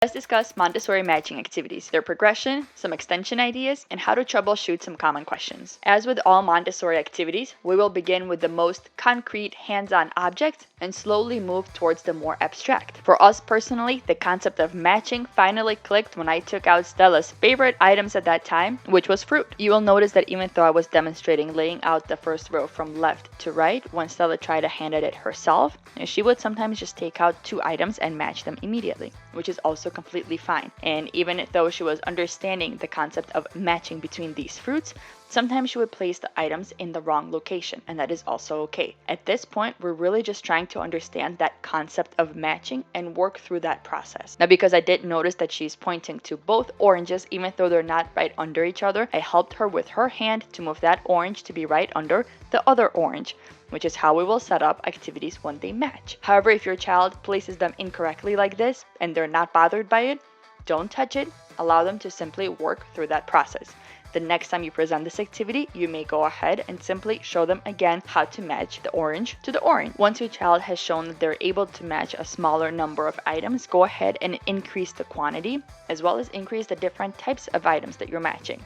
Let's discuss Montessori matching activities, their progression, some extension ideas, and how to troubleshoot some common questions. As with all Montessori activities, we will begin with the most concrete, hands-on objects and slowly move towards the more abstract. For us personally, the concept of matching finally clicked when I took out Stella's favorite items at that time, which was fruit. You will notice that even though I was demonstrating laying out the first row from left to right, when Stella tried to hand it herself, she would sometimes just take out 2 items and match them immediately, which is also completely fine. And even though she was understanding the concept of matching between these fruits, sometimes she would place the items in the wrong location, and that is also okay. At this point, we're really just trying to understand that concept of matching and work through that process. Now, because I did notice that she's pointing to both oranges, even though they're not right under each other, I helped her with her hand to move that orange to be right under the other orange, which is how we will set up activities when they match. However, if your child places them incorrectly like this and they're not bothered by it, don't touch it. Allow them to simply work through that process. The next time you present this activity, you may go ahead and simply show them again how to match the orange to the orange. Once your child has shown that they're able to match a smaller number of items, go ahead and increase the quantity as well as increase the different types of items that you're matching.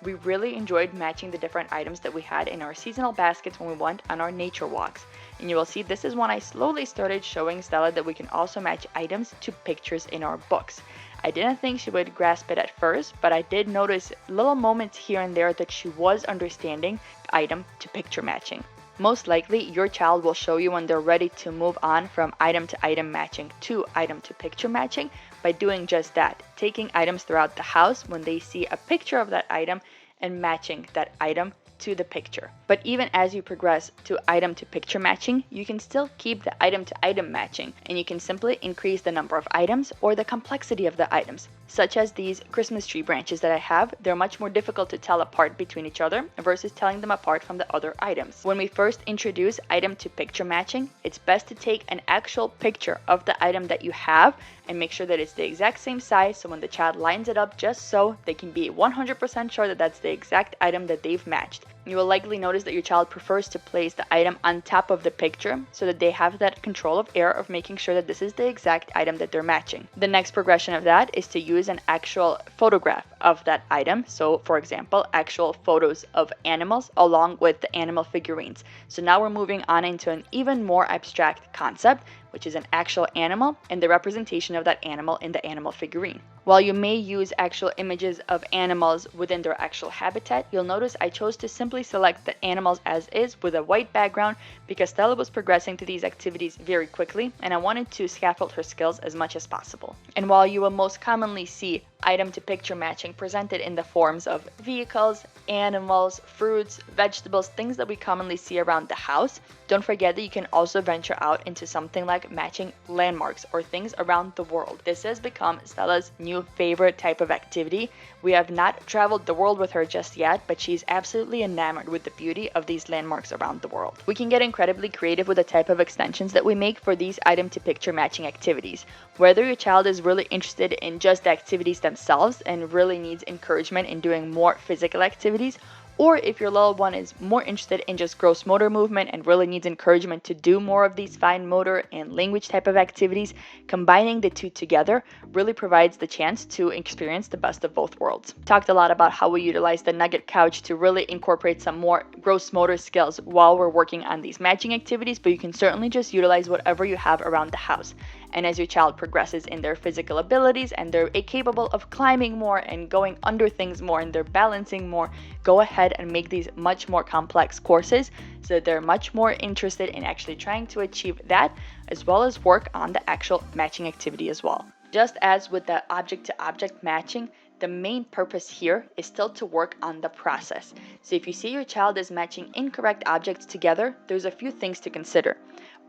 We really enjoyed matching the different items that we had in our seasonal baskets when we went on our nature walks. And you will see this is when I slowly started showing Stella that we can also match items to pictures in our books. I didn't think she would grasp it at first, but I did notice little moments here and there that she was understanding item to picture matching. Most likely, your child will show you when they're ready to move on from item to item matching to item to picture matching by doing just that, taking items throughout the house when they see a picture of that item and matching that item to the picture. But even as you progress to item to picture matching, you can still keep the item to item matching, and you can simply increase the number of items or the complexity of the items, such as these Christmas tree branches that I have. They're much more difficult to tell apart between each other versus telling them apart from the other items. When we first introduce item to picture matching, it's best to take an actual picture of the item that you have and make sure that it's the exact same size, so when the child lines it up just so, they can be 100% sure that that's the exact item that they've matched. You will likely notice that your child prefers to place the item on top of the picture so that they have that control of error of making sure that this is the exact item that they're matching. The next progression of that is to use an actual photograph of that item. So for example, actual photos of animals along with the animal figurines. So now we're moving on into an even more abstract concept, which is an actual animal and the representation of that animal in the animal figurine. While you may use actual images of animals within their actual habitat, you'll notice I chose to simply select the animals as is with a white background because Stella was progressing to these activities very quickly and I wanted to scaffold her skills as much as possible. And while you will most commonly see item to picture matching presented in the forms of vehicles, animals, fruits, vegetables, things that we commonly see around the house, don't forget that you can also venture out into something like matching landmarks or things around the world. This has become Stella's new favorite type of activity. We have not traveled the world with her just yet, but she's absolutely enamored with the beauty of these landmarks around the world. We can get incredibly creative with the type of extensions that we make for these item to picture matching activities. Whether your child is really interested in just the activities themselves and really needs encouragement in doing more physical activities, or if your little one is more interested in just gross motor movement and really needs encouragement to do more of these fine motor and language type of activities, combining the two together really provides the chance to experience the best of both worlds. Talked a lot about how we utilize the nugget couch to really incorporate some more gross motor skills while we're working on these matching activities, but you can certainly just utilize whatever you have around the house. And as your child progresses in their physical abilities and they're capable of climbing more and going under things more and they're balancing more, go ahead and make these much more complex courses so that they're much more interested in actually trying to achieve that, as well as work on the actual matching activity as well. Just as with the object to object matching, the main purpose here is still to work on the process. So if you see your child is matching incorrect objects together, there's a few things to consider.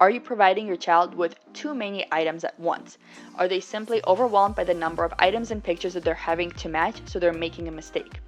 Are you providing your child with too many items at once? Are they simply overwhelmed by the number of items and pictures that they're having to match, so they're making a mistake?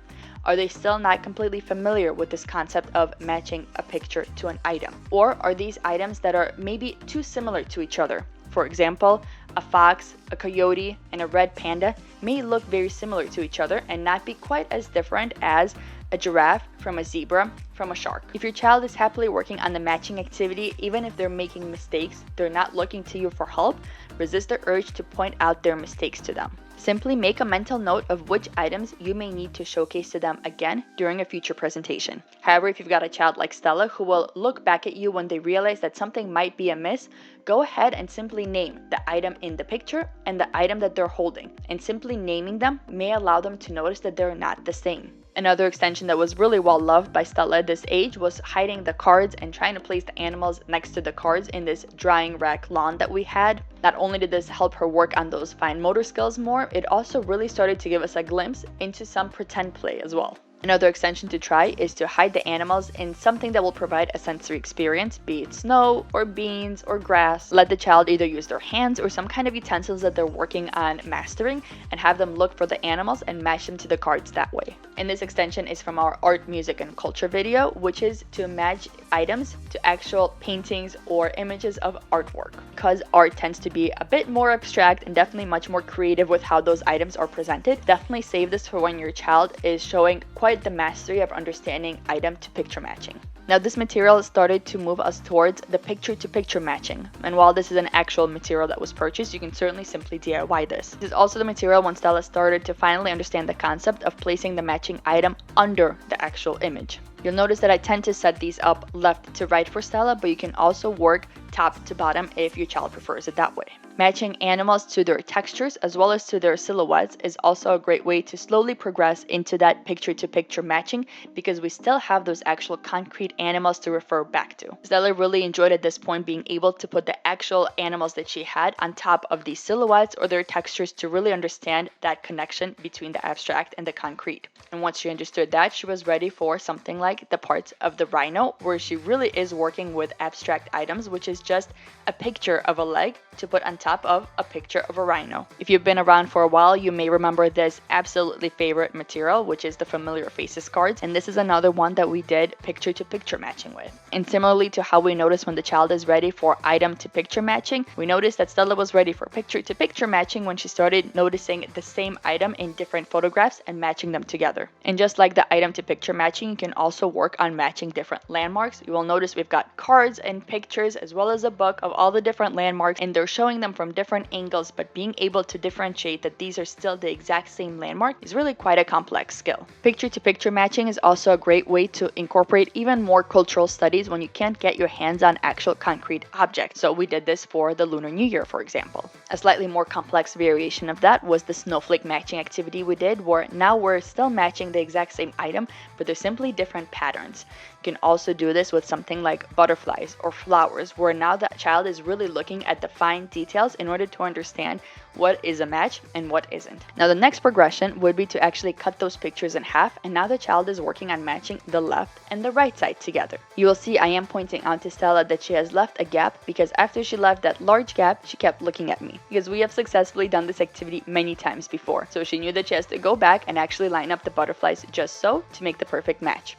Are they still not completely familiar with this concept of matching a picture to an item? Or are these items that are maybe too similar to each other? For example, a fox, a coyote, and a red panda may look very similar to each other and not be quite as different as a giraffe from a zebra from a shark. If your child is happily working on the matching activity, even if they're making mistakes, they're not looking to you for help, resist the urge to point out their mistakes to them. Simply make a mental note of which items you may need to showcase to them again during a future presentation. However, if you've got a child like Stella who will look back at you when they realize that something might be amiss, go ahead and simply name the item in the picture and the item that they're holding. And simply naming them may allow them to notice that they're not the same. Another extension that was really well loved by Stella at this age was hiding the cards and trying to place the animals next to the cards in this drying rack lawn that we had. Not only did this help her work on those fine motor skills more, it also really started to give us a glimpse into some pretend play as well. Another extension to try is to hide the animals in something that will provide a sensory experience, be it snow or beans or grass. Let the child either use their hands or some kind of utensils that they're working on mastering and have them look for the animals and match them to the cards that way. And this extension is from our art, music, and culture video, which is to match items to actual paintings or images of artwork. Because art tends to be a bit more abstract and definitely much more creative with how those items are presented, definitely save this for when your child is showing quite the mastery of understanding item to picture matching. Now this material started to move us towards the picture-to-picture matching, and while this is an actual material that was purchased, you can certainly simply DIY this. This is also the material when Stella started to finally understand the concept of placing the matching item under the actual image. You'll notice that I tend to set these up left to right for Stella, but you can also work top to bottom if your child prefers it that way. Matching animals to their textures as well as to their silhouettes is also a great way to slowly progress into that picture-to-picture matching because we still have those actual concrete animals to refer back to. Stella really enjoyed at this point being able to put the actual animals that she had on top of these silhouettes or their textures to really understand that connection between the abstract and the concrete. And once she understood that, she was ready for something like the parts of the rhino, where she really is working with abstract items, which is just a picture of a leg to put on top of a picture of a rhino. If you've been around for a while, you may remember this absolutely favorite material, which is the Familiar Faces cards, and this is another one that we did picture-to-picture matching with. And similarly to how we notice when the child is ready for item-to-picture matching, we noticed that Stella was ready for picture-to-picture matching when she started noticing the same item in different photographs and matching them together. And just like the item-to-picture matching, you can also work on matching different landmarks. You will notice we've got cards and pictures as well as a book of all the different landmarks, and they're showing them from different angles, but being able to differentiate that these are still the exact same landmark is really quite a complex skill. Picture-to-picture matching is also a great way to incorporate even more cultural studies when you can't get your hands on actual concrete objects. So we did this for the Lunar New Year, for example. A slightly more complex variation of that was the snowflake matching activity we did, where now we're still matching the exact same item, but they're simply different patterns. You can also do this with something like butterflies or flowers, where now the child is really looking at the fine details in order to understand what is a match and what isn't. Now the next progression would be to actually cut those pictures in half, and now the child is working on matching the left and the right side together. You will see I am pointing out to Stella that she has left a gap because after she left that large gap, she kept looking at me because we have successfully done this activity many times before. So she knew that she has to go back and actually line up the butterflies just so to make the perfect match.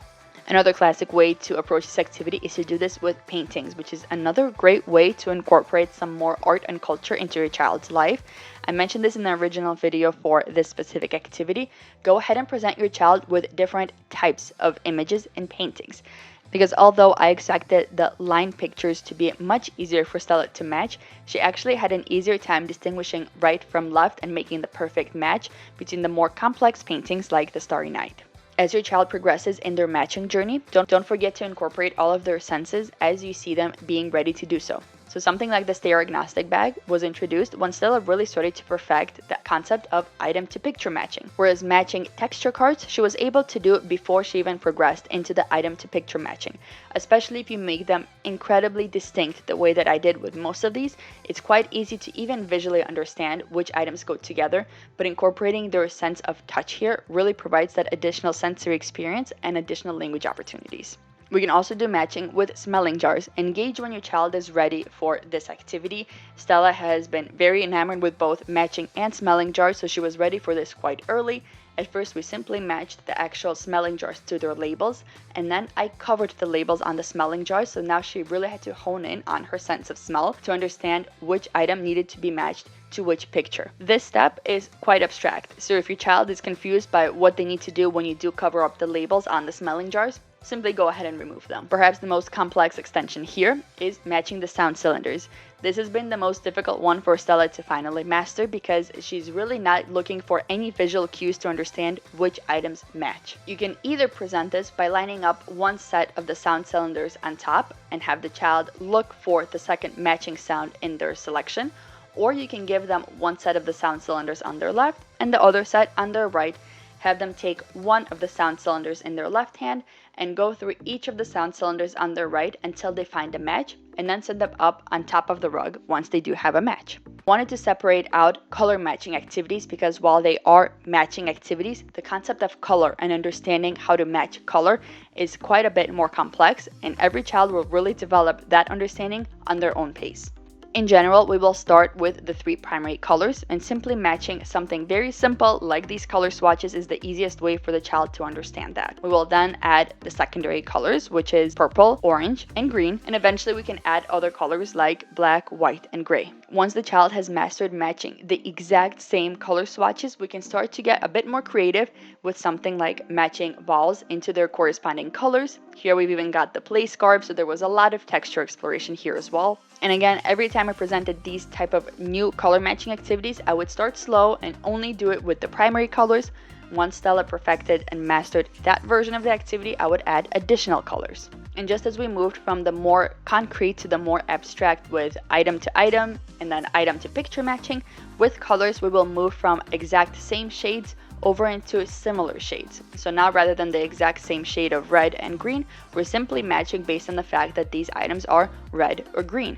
Another classic way to approach this activity is to do this with paintings, which is another great way to incorporate some more art and culture into your child's life. I mentioned this in the original video for this specific activity. Go ahead and present your child with different types of images and paintings. Because although I expected the line pictures to be much easier for Stella to match, she actually had an easier time distinguishing right from left and making the perfect match between the more complex paintings like the Starry Night. As your child progresses in their matching journey, don't forget to incorporate all of their senses as you see them being ready to do so. So something like the stare-agnostic bag was introduced when Stella really started to perfect the concept of item-to-picture matching. Whereas matching texture cards, she was able to do it before she even progressed into the item-to-picture matching. Especially if you make them incredibly distinct the way that I did with most of these, it's quite easy to even visually understand which items go together, but incorporating their sense of touch here really provides that additional sensory experience and additional language opportunities. We can also do matching with smelling jars. Engage when your child is ready for this activity. Stella has been very enamored with both matching and smelling jars, so she was ready for this quite early. At first, we simply matched the actual smelling jars to their labels, and then I covered the labels on the smelling jars, so now she really had to hone in on her sense of smell to understand which item needed to be matched to which picture. This step is quite abstract, so if your child is confused by what they need to do when you do cover up the labels on the smelling jars, simply go ahead and remove them. Perhaps the most complex extension here is matching the sound cylinders. This has been the most difficult one for Stella to finally master because she's really not looking for any visual cues to understand which items match. You can either present this by lining up one set of the sound cylinders on top and have the child look for the second matching sound in their selection, or you can give them one set of the sound cylinders on their left and the other set on their right. Have them take one of the sound cylinders in their left hand and go through each of the sound cylinders on their right until they find a match, and then set them up on top of the rug once they do have a match. Wanted to separate out color matching activities because while they are matching activities, the concept of color and understanding how to match color is quite a bit more complex, and every child will really develop that understanding on their own pace. In general, we will start with the 3 primary colors, and simply matching something very simple like these color swatches is the easiest way for the child to understand that. We will then add the secondary colors, which is purple, orange, and green, and eventually we can add other colors like black, white, and gray. Once the child has mastered matching the exact same color swatches, we can start to get a bit more creative with something like matching balls into their corresponding colors. Here we've even got the play scarf, so there was a lot of texture exploration here as well. And again, every time I presented these type of new color matching activities, I would start slow and only do it with the primary colors. Once Stella perfected and mastered that version of the activity, I would add additional colors. And just as we moved from the more concrete to the more abstract with item to item and then item to picture matching, with colors we will move from exact same shades over into similar shades. So now rather than the exact same shade of red and green, we're simply matching based on the fact that these items are red or green.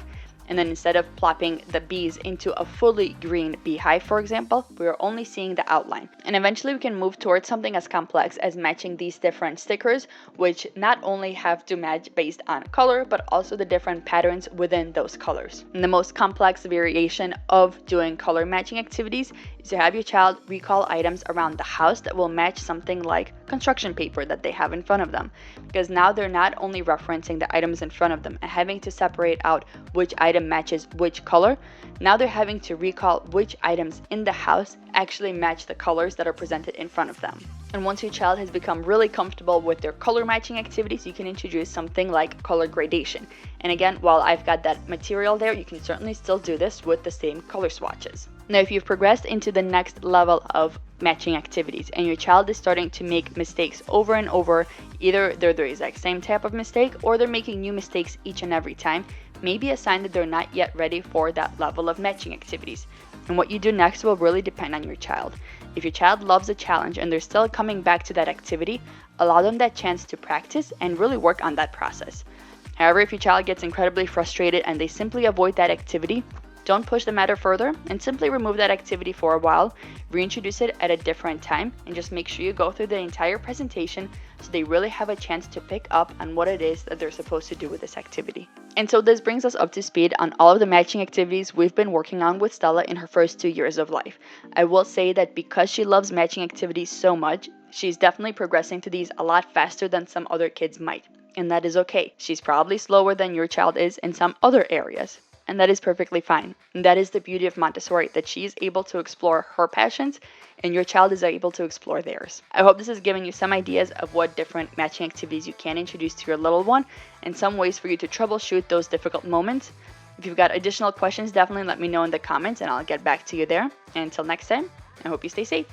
And then instead of plopping the bees into a fully green beehive, for example, we are only seeing the outline. And eventually we can move towards something as complex as matching these different stickers, which not only have to match based on color, but also the different patterns within those colors. And the most complex variation of doing color matching activities is to have your child recall items around the house that will match something like construction paper that they have in front of them. Because now they're not only referencing the items in front of them and having to separate out which item matches which color, now they're having to recall which items in the house actually match the colors that are presented in front of them. And once your child has become really comfortable with their color matching activities, you can introduce something like color gradation. And again, while I've got that material there, you can certainly still do this with the same color swatches. Now, if you've progressed into the next level of matching activities and your child is starting to make mistakes over and over, either they're the exact same type of mistake or they're making new mistakes each and every time, maybe a sign that they're not yet ready for that level of matching activities. And what you do next will really depend on your child. If your child loves a challenge and they're still coming back to that activity, allow them that chance to practice and really work on that process. However, if your child gets incredibly frustrated and they simply avoid that activity, don't push the matter further and simply remove that activity for a while, reintroduce it at a different time, and just make sure you go through the entire presentation so they really have a chance to pick up on what it is that they're supposed to do with this activity. And so this brings us up to speed on all of the matching activities we've been working on with Stella in her first 2 years of life. I will say that because she loves matching activities so much, she's definitely progressing to these a lot faster than some other kids might. And that is okay. She's probably slower than your child is in some other areas. And that is perfectly fine. And that is the beauty of Montessori, that she is able to explore her passions and your child is able to explore theirs. I hope this is giving you some ideas of what different matching activities you can introduce to your little one and some ways for you to troubleshoot those difficult moments. If you've got additional questions, definitely let me know in the comments and I'll get back to you there. And until next time, I hope you stay safe.